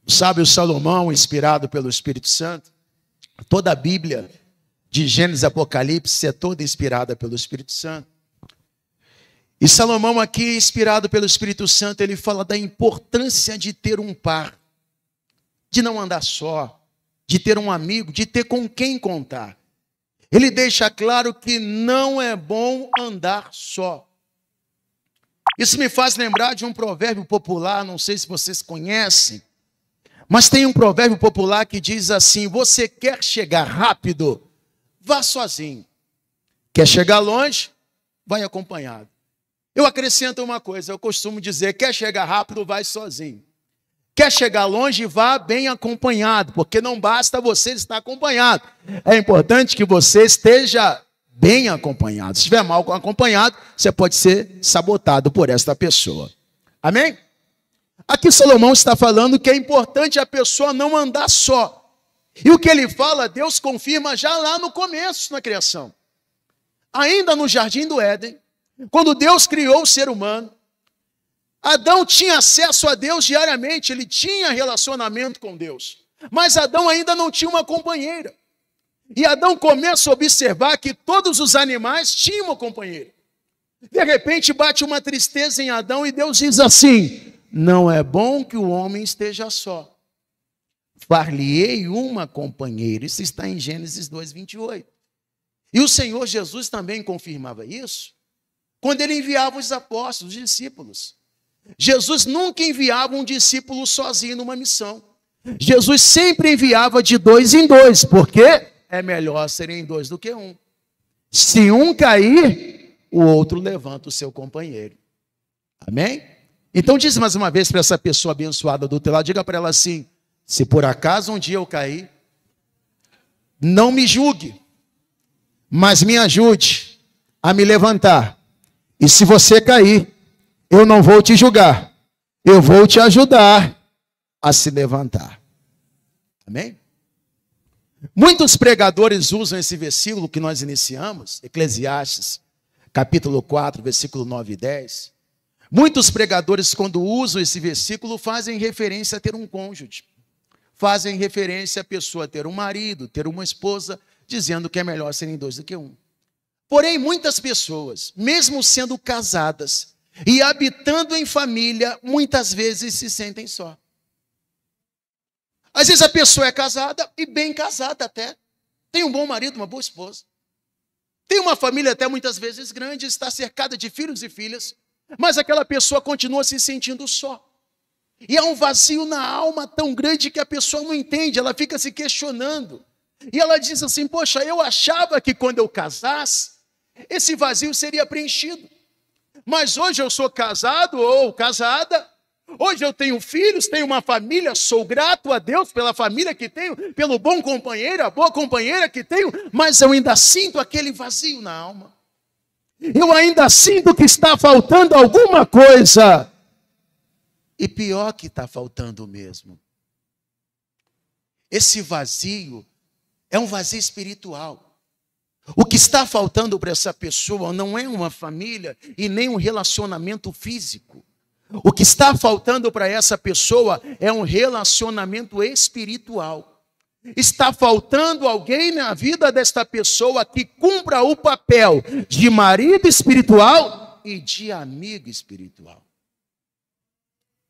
O sábio Salomão, inspirado pelo Espírito Santo, toda a Bíblia, de Gênesis a Apocalipse, é toda inspirada pelo Espírito Santo. E Salomão aqui, inspirado pelo Espírito Santo, ele fala da importância de ter um par, de não andar só, de ter um amigo, de ter com quem contar. Ele deixa claro que não é bom andar só. Isso me faz lembrar de um provérbio popular, não sei se vocês conhecem, mas tem um provérbio popular que diz assim: você quer chegar rápido, vá sozinho. Quer chegar longe, vai acompanhado. Eu acrescento uma coisa, eu costumo dizer: quer chegar rápido, vai sozinho. Quer chegar longe, vá bem acompanhado, porque não basta você estar acompanhado. É importante que você esteja bem acompanhado. Se estiver mal acompanhado, você pode ser sabotado por esta pessoa. Amém? Aqui Salomão está falando que é importante a pessoa não andar só. E o que ele fala, Deus confirma já lá no começo, na criação. Ainda no jardim do Éden, quando Deus criou o ser humano, Adão tinha acesso a Deus diariamente, ele tinha relacionamento com Deus. Mas Adão ainda não tinha uma companheira. E Adão começa a observar que todos os animais tinham uma companheira. De repente bate uma tristeza em Adão e Deus diz assim: não é bom que o homem esteja só. Far-lhe-ei uma companheira. Isso está em Gênesis 2:28. E o Senhor Jesus também confirmava isso quando ele enviava os apóstolos, os discípulos. Jesus nunca enviava um discípulo sozinho numa missão. Jesus sempre enviava de 2 em 2, porque é melhor serem 2 do que 1. Se um cair, o outro levanta o seu companheiro. Amém? Então diz mais uma vez para essa pessoa abençoada do teu lado, diga para ela assim: se por acaso um dia eu cair, não me julgue, mas me ajude a me levantar. E se você cair, eu não vou te julgar, eu vou te ajudar a se levantar. Amém? Muitos pregadores usam esse versículo que nós iniciamos, Eclesiastes, capítulo 4, versículo 9 e 10. Muitos pregadores, quando usam esse versículo, fazem referência a ter um cônjuge. Fazem referência a pessoa ter um marido, ter uma esposa, dizendo que é melhor serem 2 do que 1. Porém, muitas pessoas, mesmo sendo casadas e habitando em família, muitas vezes se sentem só. Às vezes a pessoa é casada e bem casada até. Tem um bom marido, uma boa esposa. Tem uma família até muitas vezes grande, está cercada de filhos e filhas, mas aquela pessoa continua se sentindo só. E há um vazio na alma tão grande que a pessoa não entende, ela fica se questionando. E ela diz assim: poxa, eu achava que quando eu casasse, esse vazio seria preenchido. Mas hoje eu sou casado ou casada, hoje eu tenho filhos, tenho uma família, sou grato a Deus pela família que tenho, pelo bom companheiro, a boa companheira que tenho, mas eu ainda sinto aquele vazio na alma. Eu ainda sinto que está faltando alguma coisa. E pior que está faltando mesmo. Esse vazio é um vazio espiritual. O que está faltando para essa pessoa não é uma família e nem um relacionamento físico. O que está faltando para essa pessoa é um relacionamento espiritual. Está faltando alguém na vida desta pessoa que cumpra o papel de marido espiritual e de amigo espiritual.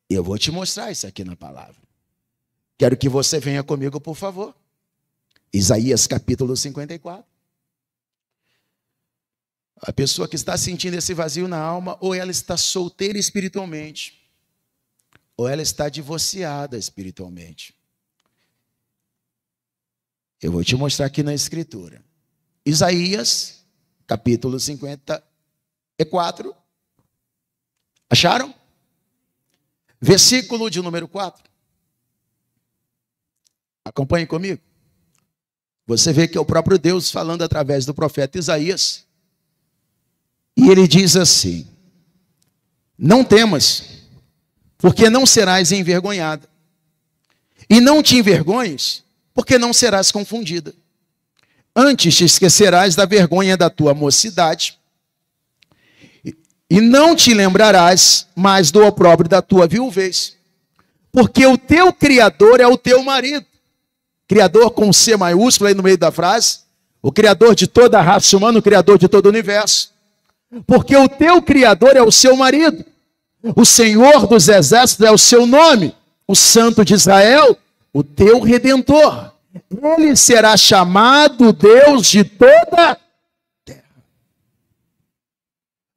Eu vou te mostrar isso aqui na palavra. Quero que você venha comigo, por favor. Isaías capítulo 54. A pessoa que está sentindo esse vazio na alma, ou ela está solteira espiritualmente, ou ela está divorciada espiritualmente. Eu vou te mostrar aqui na Escritura. Isaías, capítulo 54. Acharam? Versículo de número 4. Acompanhe comigo. Você vê que é o próprio Deus falando através do profeta Isaías. E ele diz assim: não temas, porque não serás envergonhada. E não te envergonhes, porque não serás confundida. Antes te esquecerás da vergonha da tua mocidade, e não te lembrarás mais do opróbrio da tua viuvez. Porque o teu Criador é o teu marido. Criador com C maiúsculo aí no meio da frase. O Criador de toda a raça humana, o Criador de todo o universo. Porque o teu Criador é o seu marido. O Senhor dos Exércitos é o seu nome. O Santo de Israel, o teu Redentor. Ele será chamado Deus de toda a terra.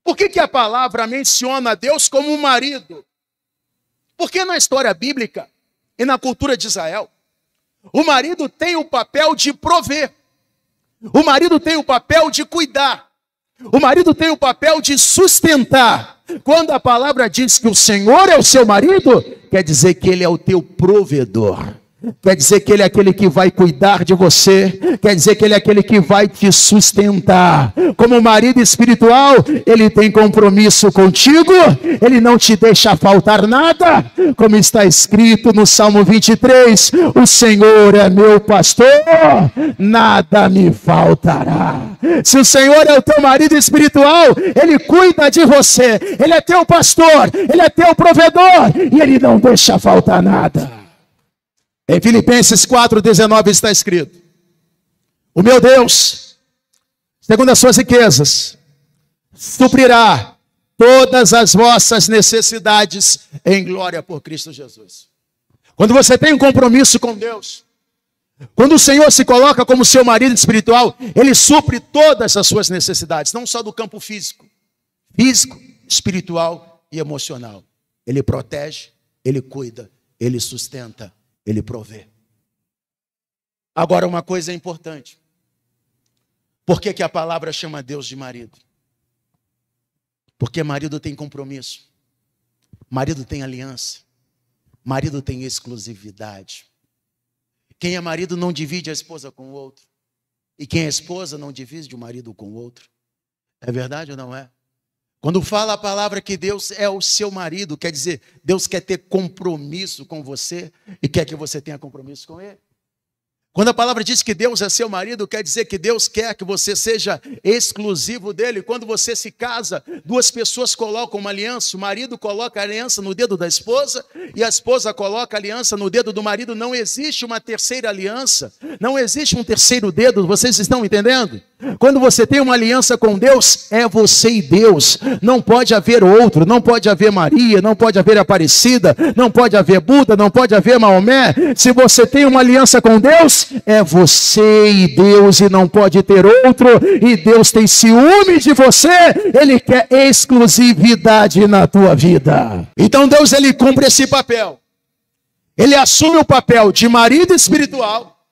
Por que a palavra menciona Deus como um marido? Porque na história bíblica e na cultura de Israel, o marido tem o papel de prover. O marido tem o papel de cuidar. O marido tem o papel de sustentar. Quando a palavra diz que o Senhor é o seu marido, quer dizer que ele é o teu provedor. Quer dizer que ele é aquele que vai cuidar de você. Quer dizer que ele é aquele que vai te sustentar. Como marido espiritual, ele tem compromisso contigo. Ele não te deixa faltar nada. Como está escrito no Salmo 23. O Senhor é meu pastor, nada me faltará. Se o Senhor é o teu marido espiritual, ele cuida de você. Ele é teu pastor, ele é teu provedor. E ele não deixa faltar nada. Em Filipenses 4,19 está escrito: o meu Deus, segundo as suas riquezas, suprirá todas as vossas necessidades em glória por Cristo Jesus. Quando você tem um compromisso com Deus, quando o Senhor se coloca como seu marido espiritual, ele supre todas as suas necessidades, não só do campo físico, espiritual e emocional. Ele protege, ele cuida, ele sustenta. Ele provê. Agora, uma coisa é importante. Por que a palavra chama Deus de marido? Porque marido tem compromisso. Marido tem aliança. Marido tem exclusividade. Quem é marido não divide a esposa com o outro. E quem é esposa não divide o marido com o outro. É verdade ou não é? Quando fala a palavra que Deus é o seu marido, quer dizer, Deus quer ter compromisso com você e quer que você tenha compromisso com Ele. Quando a palavra diz que Deus é seu marido, quer dizer que Deus quer que você seja exclusivo dele. Quando você se casa, duas pessoas colocam uma aliança, o marido coloca a aliança no dedo da esposa e a esposa coloca a aliança no dedo do marido. Não existe uma terceira aliança, não existe um terceiro dedo, vocês estão entendendo? Quando você tem uma aliança com Deus, é você e Deus. Não pode haver outro, não pode haver Maria, não pode haver Aparecida, não pode haver Buda, não pode haver Maomé. Se você tem uma aliança com Deus, é você e Deus e não pode ter outro. E Deus tem ciúme de você, Ele quer exclusividade na tua vida. Então Deus, Ele cumpre esse papel. Ele assume o papel de marido espiritual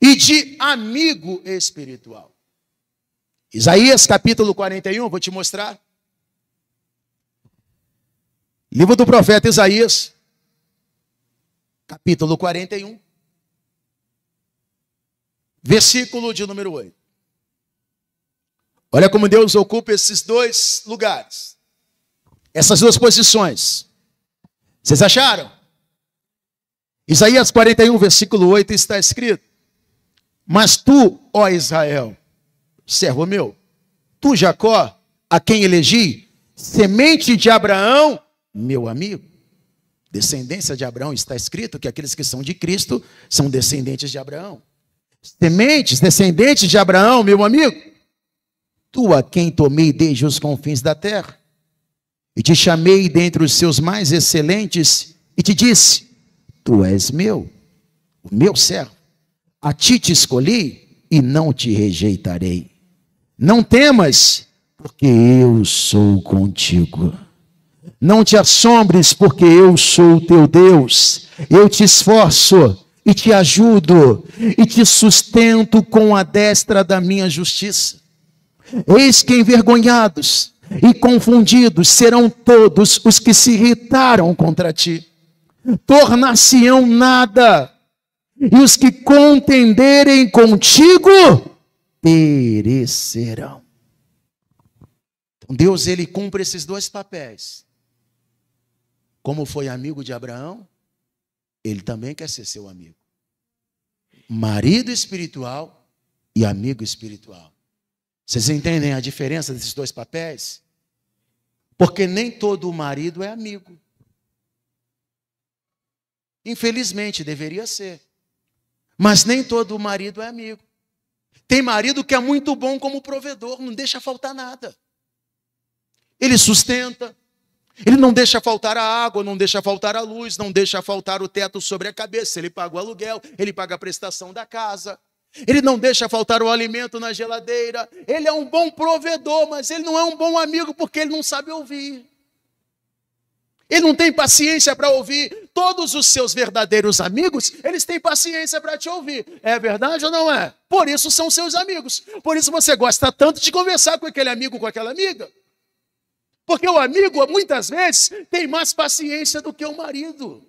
e de amigo espiritual. Isaías capítulo 41, vou te mostrar. Livro do profeta Isaías, capítulo 41, versículo de número 8. Olha como Deus ocupa esses dois lugares, essas duas posições. Vocês acharam? Isaías 41, versículo 8 está escrito: mas tu, ó Israel, servo meu, tu, Jacó, a quem elegi, semente de Abraão, meu amigo. Descendência de Abraão, está escrito que aqueles que são de Cristo são descendentes de Abraão. Sementes, descendentes de Abraão, meu amigo. Tu, a quem tomei desde os confins da terra, e te chamei dentre os seus mais excelentes, e te disse: tu és meu, o meu servo. A ti te escolhi e não te rejeitarei. Não temas, porque eu sou contigo. Não te assombres, porque eu sou o teu Deus. Eu te esforço e te ajudo e te sustento com a destra da minha justiça. Eis que envergonhados e confundidos serão todos os que se irritaram contra ti. Tornar-se-ão nada, e os que contenderem contigo perecerão. Então Deus, ele cumpre esses dois papéis. Como foi amigo de Abraão, ele também quer ser seu amigo. Marido espiritual e amigo espiritual. Vocês entendem a diferença desses dois papéis? Porque nem todo marido é amigo. Infelizmente, deveria ser. Mas nem todo marido é amigo. Tem marido que é muito bom como provedor, não deixa faltar nada. Ele sustenta, ele não deixa faltar a água, não deixa faltar a luz, não deixa faltar o teto sobre a cabeça. Ele paga o aluguel, ele paga a prestação da casa. Ele não deixa faltar o alimento na geladeira. Ele é um bom provedor, mas ele não é um bom amigo porque ele não sabe ouvir. Ele não tem paciência para ouvir. Todos os seus verdadeiros amigos, eles têm paciência para te ouvir. É verdade ou não é? Por isso são seus amigos. Por isso você gosta tanto de conversar com aquele amigo, com aquela amiga. Porque o amigo, muitas vezes, tem mais paciência do que o marido.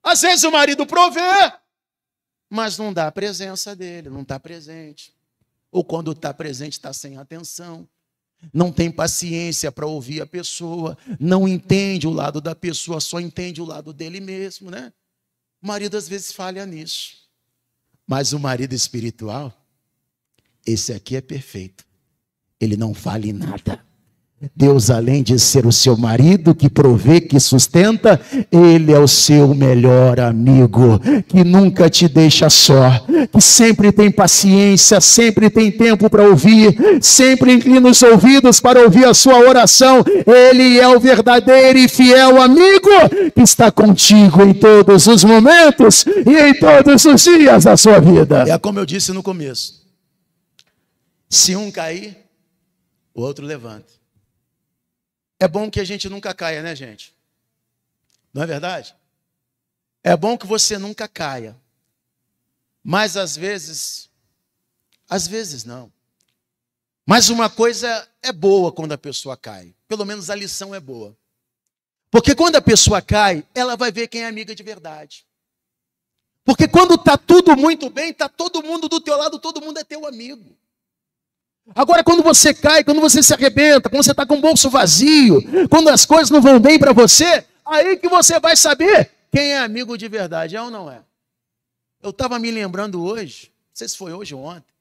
Às vezes o marido provê, mas não dá a presença dele, não está presente. Ou quando está presente, está sem atenção. Não tem paciência para ouvir a pessoa, não entende o lado da pessoa, só entende o lado dele mesmo, né? O marido às vezes falha nisso. Mas o marido espiritual, esse aqui é perfeito. Ele não falha em nada. Deus, além de ser o seu marido que provê, que sustenta, Ele é o seu melhor amigo, que nunca te deixa só, que sempre tem paciência, sempre tem tempo para ouvir, sempre inclina os ouvidos para ouvir a sua oração. Ele é o verdadeiro e fiel amigo que está contigo em todos os momentos e em todos os dias da sua vida. É como eu disse no começo, se um cair, o outro levanta. É bom que a gente nunca caia, né, gente? Não é verdade? É bom que você nunca caia. Mas às vezes não. Mas uma coisa é boa quando a pessoa cai. Pelo menos a lição é boa. Porque quando a pessoa cai, ela vai ver quem é amiga de verdade. Porque quando está tudo muito bem, está todo mundo do teu lado, todo mundo é teu amigo. Agora, quando você cai, quando você se arrebenta, quando você está com o bolso vazio, quando as coisas não vão bem para você, aí que você vai saber quem é amigo de verdade, é ou não é? Eu estava me lembrando hoje, não sei se foi hoje ou ontem,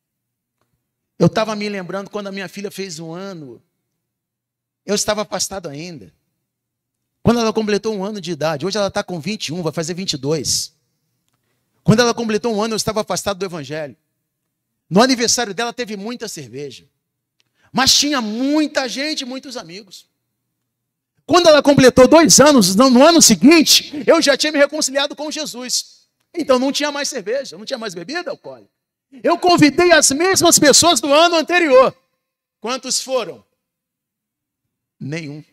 eu estava me lembrando quando a minha filha fez 1 ano, eu estava afastado ainda. Quando ela completou 1 ano de idade, hoje ela está com 21, vai fazer 22. Quando ela completou 1 ano, eu estava afastado do evangelho. No aniversário dela teve muita cerveja. Mas tinha muita gente, muitos amigos. Quando ela completou 2 anos, no ano seguinte, eu já tinha me reconciliado com Jesus. Então não tinha mais cerveja, não tinha mais bebida alcoólica. Eu convidei as mesmas pessoas do ano anterior. Quantos foram? Nenhum.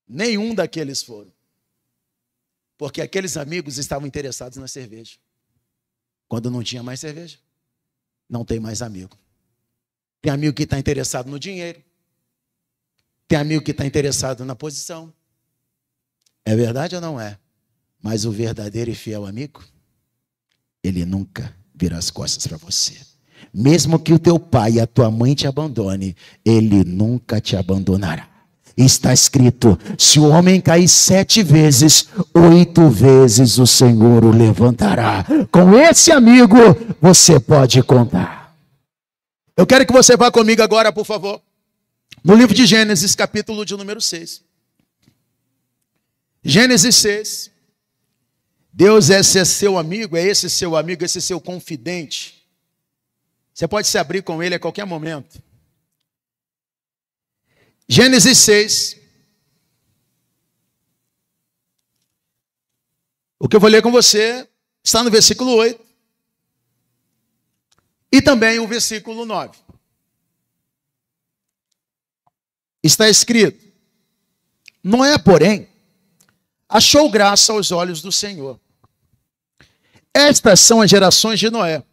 Nenhum daqueles foram. Porque aqueles amigos estavam interessados na cerveja. Quando não tinha mais cerveja, não tem mais amigo. Tem amigo que está interessado no dinheiro. Tem amigo que está interessado na posição. É verdade ou não é? Mas o verdadeiro e fiel amigo, ele nunca vira as costas para você. Mesmo que o teu pai e a tua mãe te abandone, ele nunca te abandonará. Está escrito, se o homem cair 7 vezes, 8 vezes o Senhor o levantará. Com esse amigo, você pode contar. Eu quero que você vá comigo agora, por favor, no livro de Gênesis, capítulo de número 6. Gênesis 6. Deus, esse é seu amigo, esse é seu confidente. Você pode se abrir com ele a qualquer momento. Gênesis 6. O que eu vou ler com você está no versículo 8 e também o versículo 9. Está escrito: Noé, porém, achou graça aos olhos do Senhor. Estas são as gerações de Noé.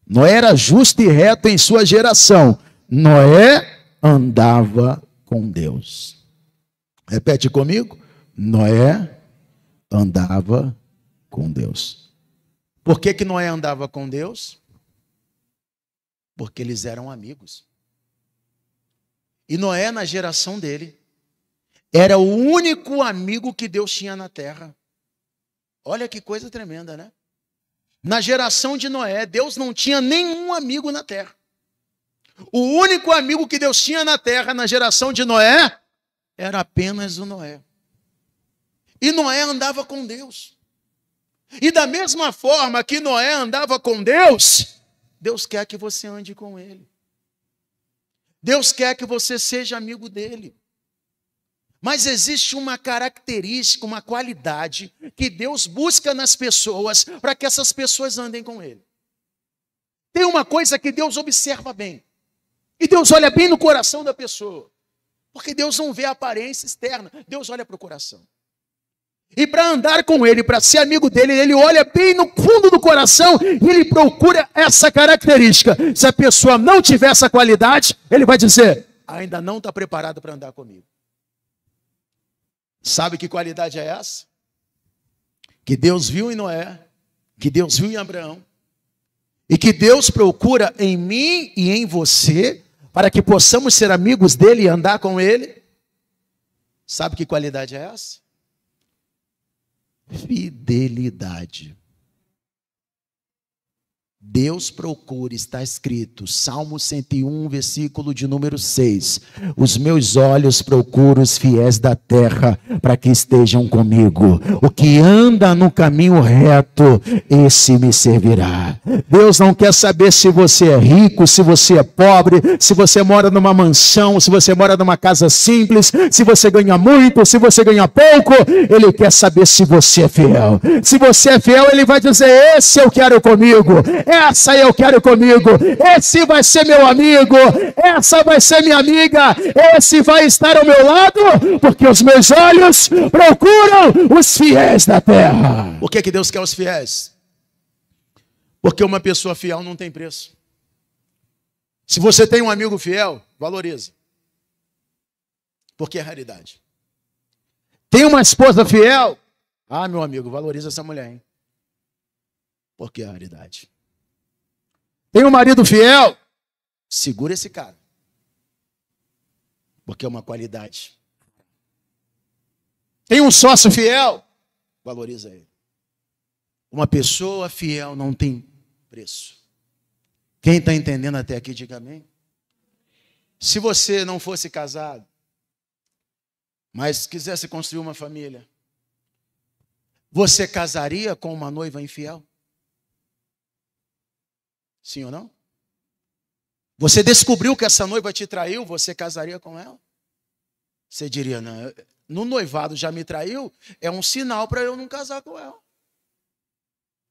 Noé era justo e reto em sua geração. Noé andava com Deus. Repete comigo. Noé andava com Deus. Por que Noé andava com Deus? Porque eles eram amigos. E Noé, na geração dele, era o único amigo que Deus tinha na terra. Olha que coisa tremenda, né? Na geração de Noé, Deus não tinha nenhum amigo na terra. O único amigo que Deus tinha na terra, na geração de Noé, era apenas o Noé. E Noé andava com Deus. E da mesma forma que Noé andava com Deus, Deus quer que você ande com Ele. Deus quer que você seja amigo dEle. Mas existe uma característica, uma qualidade que Deus busca nas pessoas para que essas pessoas andem com Ele. Tem uma coisa que Deus observa bem. E Deus olha bem no coração da pessoa. Porque Deus não vê a aparência externa, Deus olha para o coração. E para andar com Ele, para ser amigo dEle, Ele olha bem no fundo do coração e Ele procura essa característica. Se a pessoa não tiver essa qualidade, Ele vai dizer, ainda não está preparado para andar comigo. Sabe que qualidade é essa? Que Deus viu em Noé, que Deus viu em Abraão, e que Deus procura em mim e em você, para que possamos ser amigos dEle e andar com Ele. Sabe que qualidade é essa? Fidelidade. Deus procura, está escrito, Salmo 101, versículo de número 6. Os meus olhos procuram os fiéis da terra para que estejam comigo. O que anda no caminho reto, esse me servirá. Deus não quer saber se você é rico, se você é pobre, se você mora numa mansão, se você mora numa casa simples, se você ganha muito, se você ganha pouco. Ele quer saber se você é fiel. Se você é fiel, Ele vai dizer, esse eu quero comigo. Essa eu quero comigo, esse vai ser meu amigo, essa vai ser minha amiga, esse vai estar ao meu lado, porque os meus olhos procuram os fiéis da terra. Por que Deus quer os fiéis? Porque uma pessoa fiel não tem preço. Se você tem um amigo fiel, valoriza. Porque é raridade. Tem uma esposa fiel? Ah, meu amigo, valoriza essa mulher, hein? Porque é raridade. Tem um marido fiel? Segura esse cara. Porque é uma qualidade. Tem um sócio fiel? Valoriza ele. Uma pessoa fiel não tem preço. Quem está entendendo até aqui, diga amém. Se você não fosse casado, mas quisesse construir uma família, você casaria com uma noiva infiel? Sim ou não? Você descobriu que essa noiva te traiu, você casaria com ela? Você diria, não, no noivado já me traiu, é um sinal para eu não casar com ela.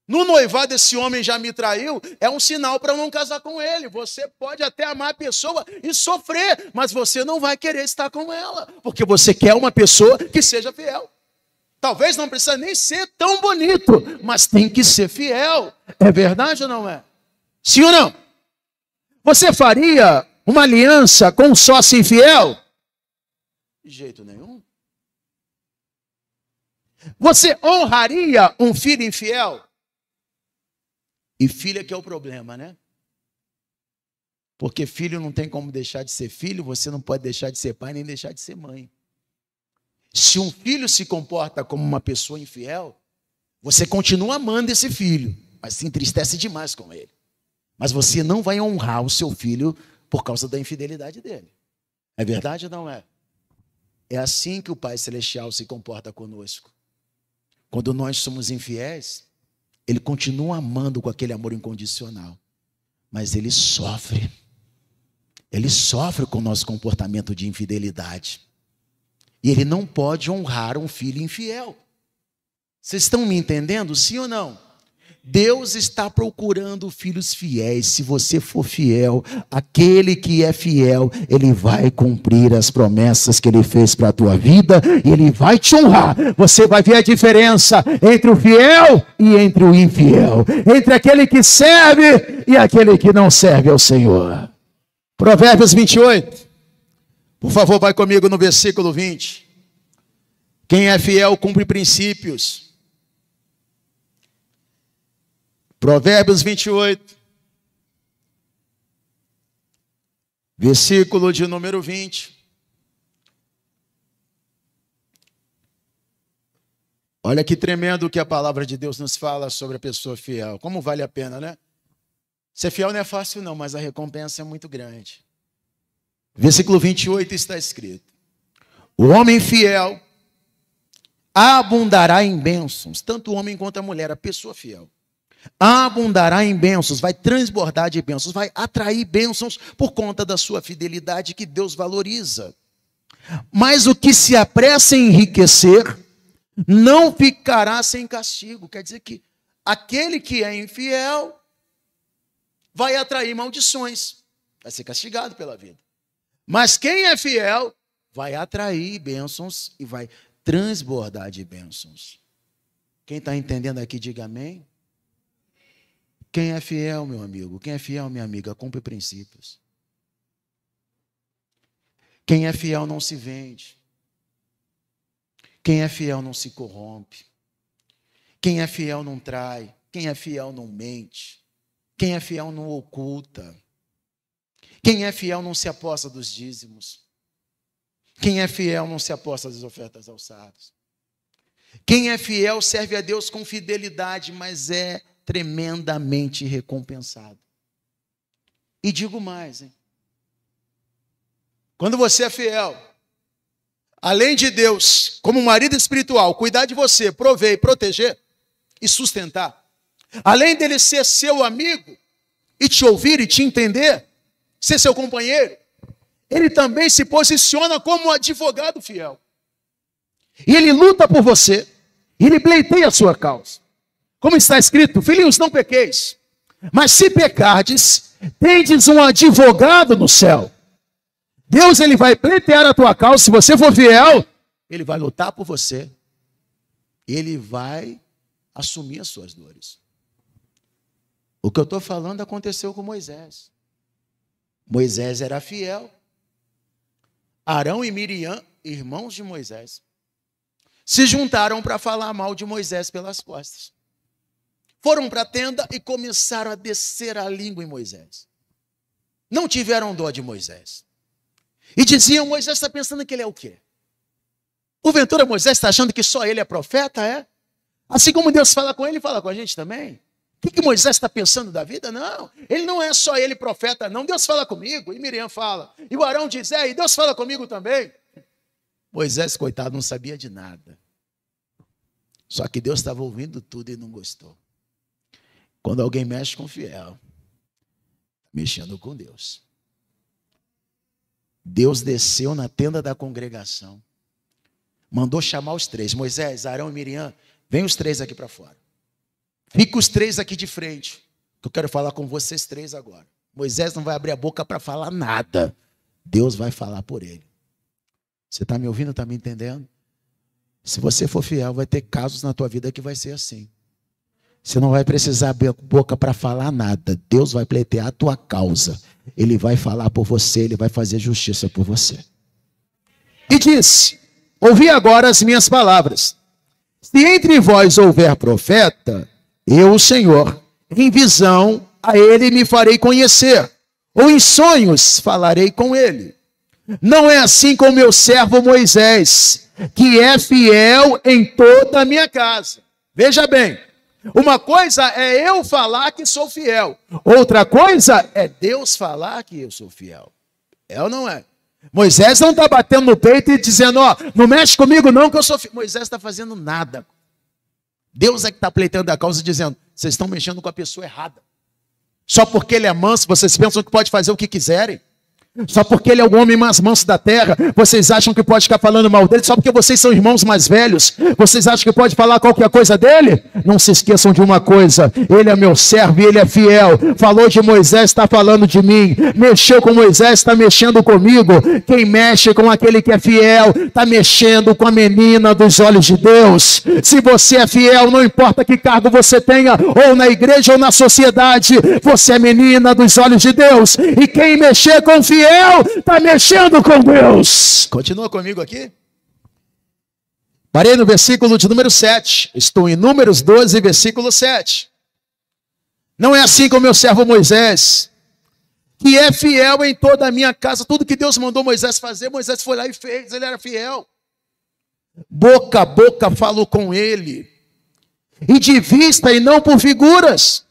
No noivado esse homem já me traiu, é um sinal para eu não casar com ele. Você pode até amar a pessoa e sofrer, mas você não vai querer estar com ela, porque você quer uma pessoa que seja fiel. Talvez não precisa nem ser tão bonito, mas tem que ser fiel. É verdade ou não é? Sim ou não? Você faria uma aliança com um sócio infiel? De jeito nenhum. Você honraria um filho infiel? E filho é que é o problema, né? Porque filho não tem como deixar de ser filho, você não pode deixar de ser pai, nem deixar de ser mãe. Se um filho se comporta como uma pessoa infiel, você continua amando esse filho, mas se entristece demais com ele. Mas você não vai honrar o seu filho por causa da infidelidade dele. É verdade ou não é? É assim que o Pai Celestial se comporta conosco. Quando nós somos infiéis, Ele continua amando com aquele amor incondicional. Mas Ele sofre. Ele sofre com o nosso comportamento de infidelidade. E Ele não pode honrar um filho infiel. Vocês estão me entendendo, sim ou não? Deus está procurando filhos fiéis. Se você for fiel, aquele que é fiel, Ele vai cumprir as promessas que Ele fez para a tua vida e Ele vai te honrar. Você vai ver a diferença entre o fiel e entre o infiel, entre aquele que serve e aquele que não serve ao Senhor. Provérbios 28. Por favor, vai comigo no versículo 20. Quem é fiel cumpre princípios. Provérbios 28, versículo de número 20. Olha que tremendo que a palavra de Deus nos fala sobre a pessoa fiel. Como vale a pena, né? Ser fiel não é fácil não, mas a recompensa é muito grande. Versículo 28 está escrito: o homem fiel abundará em bênçãos, tanto o homem quanto a mulher, a pessoa fiel. Abundará em bênçãos, vai transbordar de bênçãos, vai atrair bênçãos por conta da sua fidelidade que Deus valoriza. Mas o que se apressa em enriquecer não ficará sem castigo. Quer dizer que aquele que é infiel vai atrair maldições, vai ser castigado pela vida. Mas quem é fiel vai atrair bênçãos e vai transbordar de bênçãos. Quem está entendendo aqui, diga amém. Quem é fiel, meu amigo? Quem é fiel, minha amiga? Cumpre princípios. Quem é fiel não se vende. Quem é fiel não se corrompe. Quem é fiel não trai. Quem é fiel não mente. Quem é fiel não oculta. Quem é fiel não se aposta dos dízimos. Quem é fiel não se aposta das ofertas alçadas. Quem é fiel serve a Deus com fidelidade, mas é tremendamente recompensado. E digo mais, hein? Quando você é fiel, além de Deus, como marido espiritual, cuidar de você, prover, proteger e sustentar, além dele ser seu amigo e te ouvir e te entender, ser seu companheiro, ele também se posiciona como um advogado fiel. E ele luta por você, e ele pleiteia a sua causa. Como está escrito, filhinhos, não pequeis, mas se pecardes, tendes um advogado no céu. Deus, ele vai pleitear a tua causa. Se você for fiel, ele vai lutar por você. Ele vai assumir as suas dores. O que eu estou falando aconteceu com Moisés. Moisés era fiel. Arão e Miriam, irmãos de Moisés, se juntaram para falar mal de Moisés pelas costas. Foram para a tenda e começaram a descer a língua em Moisés. Não tiveram dó de Moisés. E diziam, Moisés está pensando que ele é o quê? Porventura Moisés está achando que só ele é profeta, é? Assim como Deus fala com ele, fala com a gente também. O que Moisés está pensando da vida? Não, ele não é só ele profeta, não. Deus fala comigo, e Miriam fala. E o Arão diz, e Deus fala comigo também. Moisés, coitado, não sabia de nada. Só que Deus estava ouvindo tudo e não gostou. Quando alguém mexe com o fiel, mexendo com Deus. Deus desceu na tenda da congregação, mandou chamar os três, Moisés, Arão e Miriam, vem os três aqui para fora. Fica os três aqui de frente, que eu quero falar com vocês três agora. Moisés não vai abrir a boca para falar nada. Deus vai falar por ele. Você está me ouvindo, está me entendendo? Se você for fiel, vai ter casos na tua vida que vai ser assim. Você não vai precisar abrir a boca para falar nada. Deus vai pleitear a tua causa. Ele vai falar por você, ele vai fazer justiça por você. E disse, ouvi agora as minhas palavras. Se entre vós houver profeta, eu, o Senhor, em visão a ele me farei conhecer, ou em sonhos falarei com ele. Não é assim com meu servo Moisés, que é fiel em toda a minha casa. Veja bem, uma coisa é eu falar que sou fiel, outra coisa é Deus falar que eu sou fiel. É ou não é? Moisés não está batendo no peito e dizendo, não mexe comigo não que eu sou fiel. Moisés está fazendo nada. Deus é que está pleiteando a causa dizendo, vocês estão mexendo com a pessoa errada. Só porque ele é manso, vocês pensam que pode fazer o que quiserem. Só porque ele é o homem mais manso da terra, vocês acham que pode ficar falando mal dele? Só porque vocês são irmãos mais velhos, vocês acham que pode falar qualquer coisa dele? Não se esqueçam de uma coisa, ele é meu servo e ele é fiel. Falou de Moisés, está falando de mim. Mexeu com Moisés, está mexendo comigo. Quem mexe com aquele que é fiel, está mexendo com a menina dos olhos de Deus. Se você é fiel, não importa que cargo você tenha, ou na igreja ou na sociedade, você é menina dos olhos de Deus. E quem mexer com fiel, está mexendo com Deus. Continua comigo aqui. Parei no versículo de número 7. Estou em Números 12, versículo 7. Não é assim com meu servo Moisés, que é fiel em toda a minha casa. Tudo que Deus mandou Moisés fazer, Moisés foi lá e fez. Ele era fiel. Boca a boca falo com ele, e de vista e não por figuras,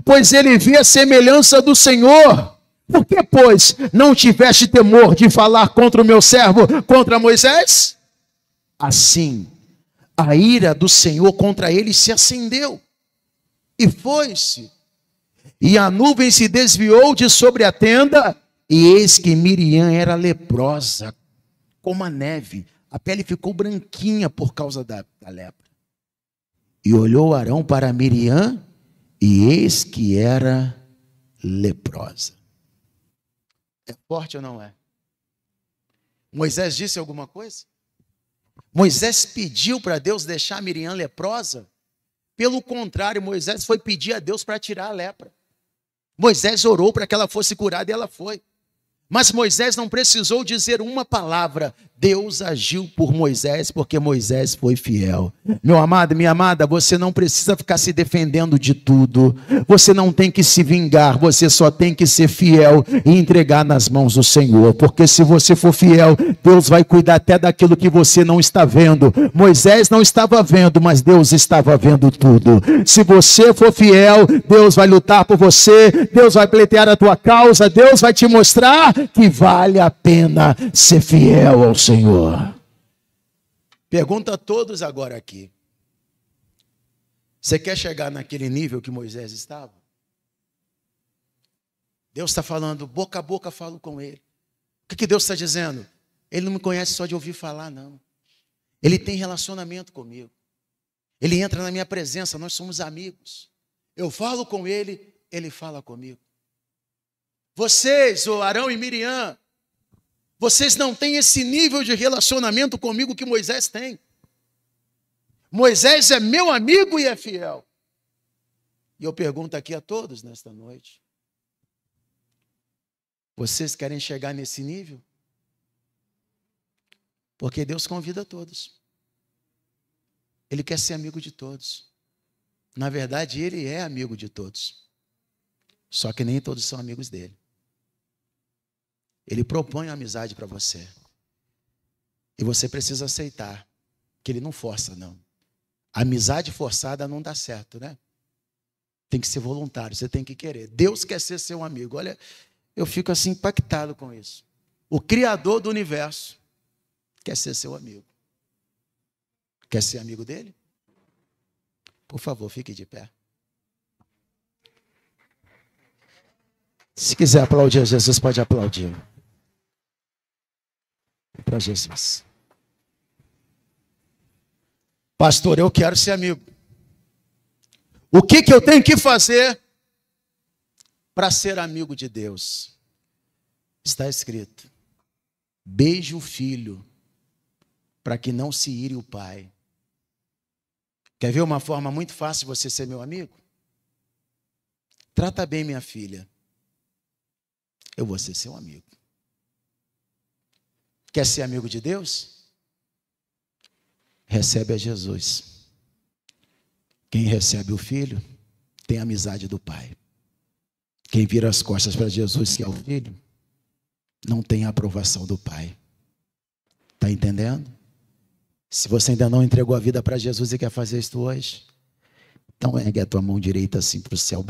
pois ele vê a semelhança do Senhor. Por que, pois, não tiveste temor de falar contra o meu servo, contra Moisés? Assim, a ira do Senhor contra ele se acendeu e foi-se. E a nuvem se desviou de sobre a tenda, e eis que Miriam era leprosa, como a neve. A pele ficou branquinha por causa da lepra. E olhou Arão para Miriam, e eis que era leprosa. É forte ou não é? Moisés disse alguma coisa? Moisés pediu para Deus deixar Miriam leprosa? Pelo contrário, Moisés foi pedir a Deus para tirar a lepra. Moisés orou para que ela fosse curada e ela foi. Mas Moisés não precisou dizer uma palavra. Deus agiu por Moisés porque Moisés foi fiel. Meu amado, minha amada, você não precisa ficar se defendendo de tudo. Você não tem que se vingar. Você só tem que ser fiel e entregar nas mãos do Senhor. Porque se você for fiel, Deus vai cuidar até daquilo que você não está vendo. Moisés não estava vendo, mas Deus estava vendo tudo. Se você for fiel, Deus vai lutar por você. Deus vai pleitear a tua causa. Deus vai te mostrar que vale a pena ser fiel ao Senhor. Pergunta a todos agora aqui. Você quer chegar naquele nível que Moisés estava? Deus está falando, boca a boca falo com ele. O que Deus está dizendo? Ele não me conhece só de ouvir falar, não. Ele tem relacionamento comigo. Ele entra na minha presença, nós somos amigos. Eu falo com ele, ele fala comigo. Vocês, Arão e Miriam, vocês não têm esse nível de relacionamento comigo que Moisés tem. Moisés é meu amigo e é fiel. E eu pergunto aqui a todos nesta noite. Vocês querem chegar nesse nível? Porque Deus convida todos. Ele quer ser amigo de todos. Na verdade, ele é amigo de todos. Só que nem todos são amigos dele. Ele propõe a amizade para você. E você precisa aceitar que ele não força, não. A amizade forçada não dá certo, né? Tem que ser voluntário, você tem que querer. Deus quer ser seu amigo. Olha, eu fico assim impactado com isso. O Criador do universo quer ser seu amigo. Quer ser amigo dele? Por favor, fique de pé. Se quiser aplaudir a Jesus, pode aplaudir. Para Jesus. Pastor, eu quero ser amigo. O que eu tenho que fazer para ser amigo de Deus? Está escrito: beije o filho, para que não se ire o pai. Quer ver uma forma muito fácil de você ser meu amigo? Trata bem minha filha. Eu vou ser seu amigo. Quer ser amigo de Deus? Recebe a Jesus. Quem recebe o Filho tem a amizade do Pai. Quem vira as costas para Jesus, que é o Filho, não tem a aprovação do Pai. Está entendendo? Se você ainda não entregou a vida para Jesus e quer fazer isso hoje, então ergue a tua mão direita assim para o céu.